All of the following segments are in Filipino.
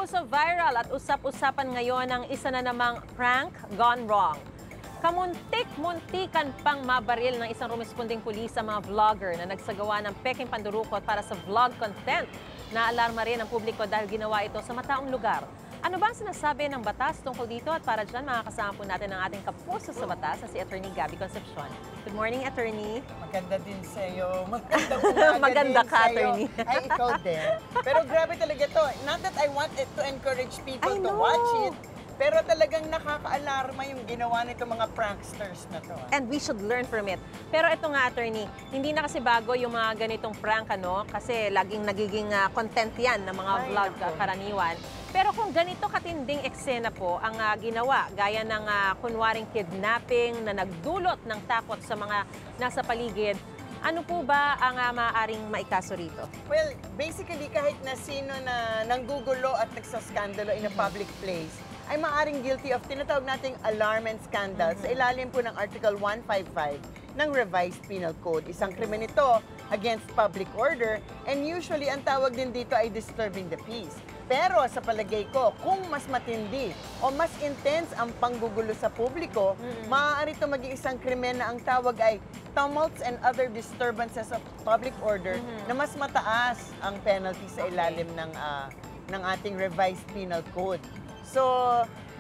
po sa viral at usap-usapan ngayon ang isa na namang prank gone wrong. Kamuntik-muntikan pang mabaril ng isang rumesponding pulis sa mga vlogger na nagsagawa ng peking pandurukot para sa vlog content. Naalarma rin ang publiko dahil ginawa ito sa mataong lugar. Ano ba ang sinasabi ng batas tungkol dito? At para dyan, makakasama po natin ang ating kapuso sa batas na si Attorney Gabby Concepcion. Good morning, Attorney. Maganda din sa'yo. Maganda Maganda ka, Attorney. Ay, ikaw din. Pero grabe talaga to. Not that I want it to encourage people to watch it. Pero talagang nakaka-alarma yung ginawa nito mga pranksters na to. And we should learn from it. Pero ito nga, Attorney, hindi na kasi bago yung mga ganitong prank, ano? Kasi laging nagiging content yan ng mga vlog karaniwan. Pero kung ganito katinding eksena po ang ginawa, gaya ng kunwaring kidnapping na nagdulot ng takot sa mga nasa paligid, ano po ba ang maaaring maikaso rito? Well, basically kahit na sino na nanggugulo at nagsaskandalo in a public place, ay maaaring guilty of tinatawag nating alarm and scandal sa ilalim po ng Article 155 ng Revised Penal Code. Isang krimen ito against public order and usually ang tawag din dito ay disturbing the peace. Pero sa palagay ko, kung mas matindi o mas intense ang panggugulo sa publiko, maaari ito maging isang krimen na ang tawag ay tumults and other disturbances of public order na mas mataas ang penalty sa ilalim ng ating Revised Penal Code. So,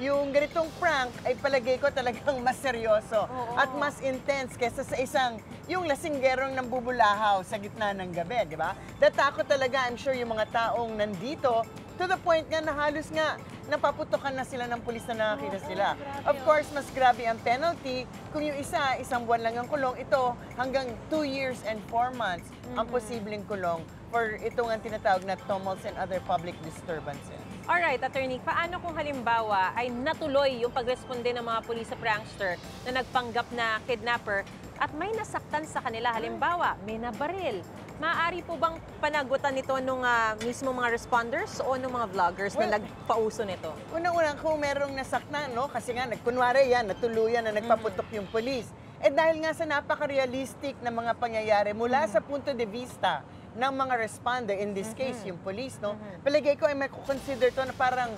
yung ganitong prank ay palagay ko talagang mas seryoso at mas intense kaysa sa isang yung lasinggerong nambubulahaw sa gitna ng gabi, di ba? Natakot talaga, I'm sure, yung mga taong nandito to the point nga na halos nga napaputokan na sila ng pulis na nakakita sila. Of course, mas grabe ang penalty. Kung yung isa, isang buwan lang ang kulong, ito hanggang 2 years and 4 months ang posibleng kulong for itong ang tinatawag na tumults and other public disturbances. Alright, Attorney, paano kung halimbawa ay natuloy yung pagresponde ng mga pulis sa prankster na nagpanggap na kidnapper at may nasaktan sa kanila? Halimbawa, may nabaril. Maaari po bang panagutan nito nung mismo mga responders o nung mga vloggers na nagpauso nito? Unang-unang kung merong nasaktan, no? Kasi nga, kunwari yan, natuluyan na nagpaputok yung pulis. Eh dahil nga sa napaka-realistic na mga pangyayari mula sa punto de vista ng mga responder, in this case, yung police, no? Palagay ko ay may consider to na parang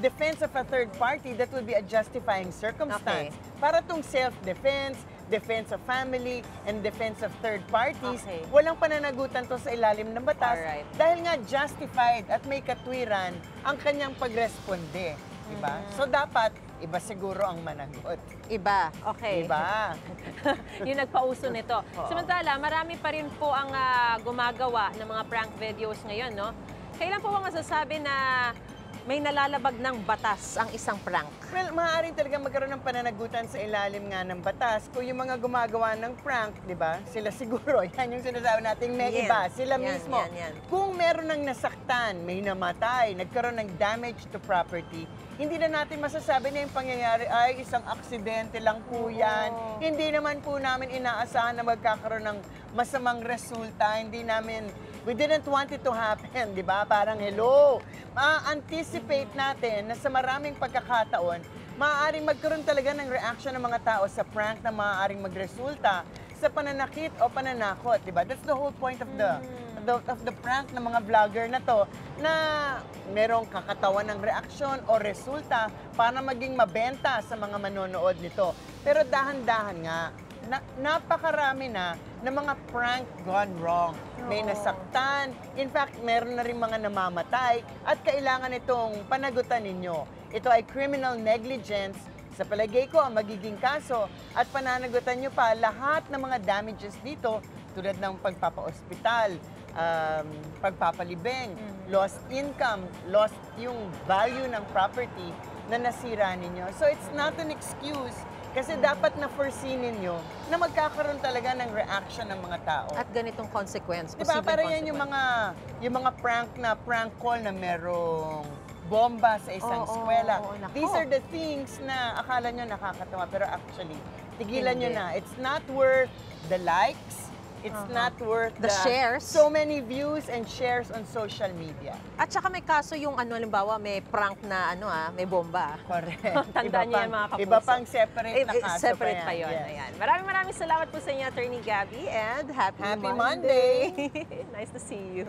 defense of a third party that will be a justifying circumstance. Para tong self-defense, defense of family, and defense of third parties, walang pananagutan to sa ilalim ng batas dahil nga justified at may katwiran ang kanyang pagresponde. Diba? So dapat, iba siguro ang managot. Iba, okay. Iba. Yung nagpauso nito. Samantala, marami pa rin po ang gumagawa ng mga prank videos ngayon, no? Kailan po ba masasabi na may nalalabag ng batas ang isang prank? Well, maaaring talaga magkaroon ng pananagutan sa ilalim nga ng batas. Kung yung mga gumagawa ng prank, di ba? Sila siguro, yan yung sinasabi nating may iba. Sila mismo. Kung meron ng nasaktan, may namatay, nagkaroon ng damage to property, hindi na natin masasabi na yung pangyayari ay isang aksidente lang po yan. Hindi naman po namin inaasahan na magkakaroon ng masamang resulta. Hindi namin, we didn't want it to happen, di ba? Parang hello. Ma-anticipate natin na sa maraming pagkakataon, maaaring magkaroon talaga ng reaction ng mga tao sa prank na maaaring magresulta sa pananakit o pananakot, di ba? That's the whole point of the prank ng mga vlogger na to, na merong kakatawan ng reaksyon o resulta para maging mabenta sa mga manonood nito. Pero dahan-dahan nga, napakarami na ng mga prank gone wrong. May nasaktan, in fact, meron na rin mga namamatay at kailangan itong panagutan ninyo. Ito ay criminal negligence. Sa palagay ko, ang magiging kaso at pananagutan nyo pa lahat ng mga damages dito tulad ng pagpapa-ospital, pagpapalibing, lost income, lost yung value ng property na nasira ninyo. So it's not an excuse kasi dapat na foresee ninyo na magkakaroon talaga ng reaction ng mga tao. At ganitong consequence, diba, para yan yung mga prank call na merong bomba sa isang eskwela. These are the things na akala nyo nakakatawa pero actually, tigilan nyo na. It's not worth the likes. It's not worth the shares. So many views and shares on social media. At saka may kaso yung halimbawa may prank na may bomba. Correct. Tandaan niyo yan mga kapuso. Iba pang separate na kaso separate pa yan. Ayan. Maraming salamat po sa inyo, Attorney Gabby, and happy Monday. Nice to see you.